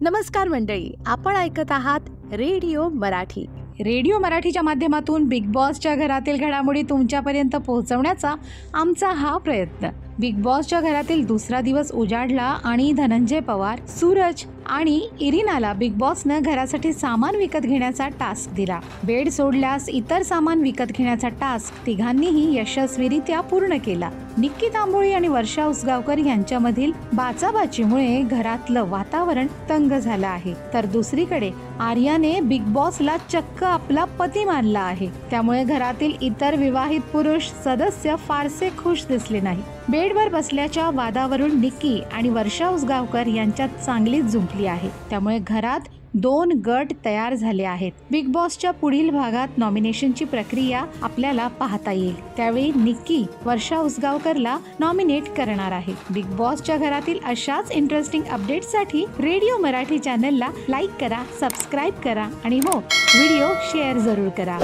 नमस्कार मंडळी, आपण ऐकत आहात रेडिओ मराठी. रेडिओ मराठीच्या माध्यमातून बिग बॉसच्या घरातील घडामोडी तुमच्यापर्यंत पोहोचवण्याचा आमचा हा प्रयत्न. बिग बॉसच्या घरातील दुसरा दिवस उजाडला आणि धनंजय पवार, सूरज आणि इरिनाला बिग बॉसनं घरासाठी सामान विकत घेण्याचा टास्क दिला. बेड सोडल्यास इतर सामान विकत घेण्याचा टास्क तिघांनीही यशस्वीरित्या पूर्ण केला. निक्की तांबोळी आणि वर्षा उसगावकर यांच्यामधील बाचाबाचीमुळे घरातलं वातावरण तंग झालं आहे. तर दुसरीकडे आर्याने बिग बॉसला चक्क आपला पती मानला आहे. त्यामुळे घरातील इतर विवाहित पुरुष सदस्य फारसे खुश दिसले नाही. बेडवर बसल्याच्या वादावरून निक्की आणि वर्षा उसगावकर यांच्यात चांगलीच जुंपली आहे. त्यामुळे घरात 2 गट तयार झाले आहेत. बिग बॉसच्या पुढील भागात नॉमिनेशनची प्रक्रिया आपल्याला पाहता येईल. त्यावेळी निक्की वर्षा उसगावकरला नॉमिनेट करणार आहे. बिग बॉसच्या घरातील अशाच इंटरेस्टिंग अपडेट्ससाठी रेडिओ मराठी चॅनलला लाईक करा, सबस्क्राईब करा आणि हो, व्हिडिओ शेअर जरूर करा.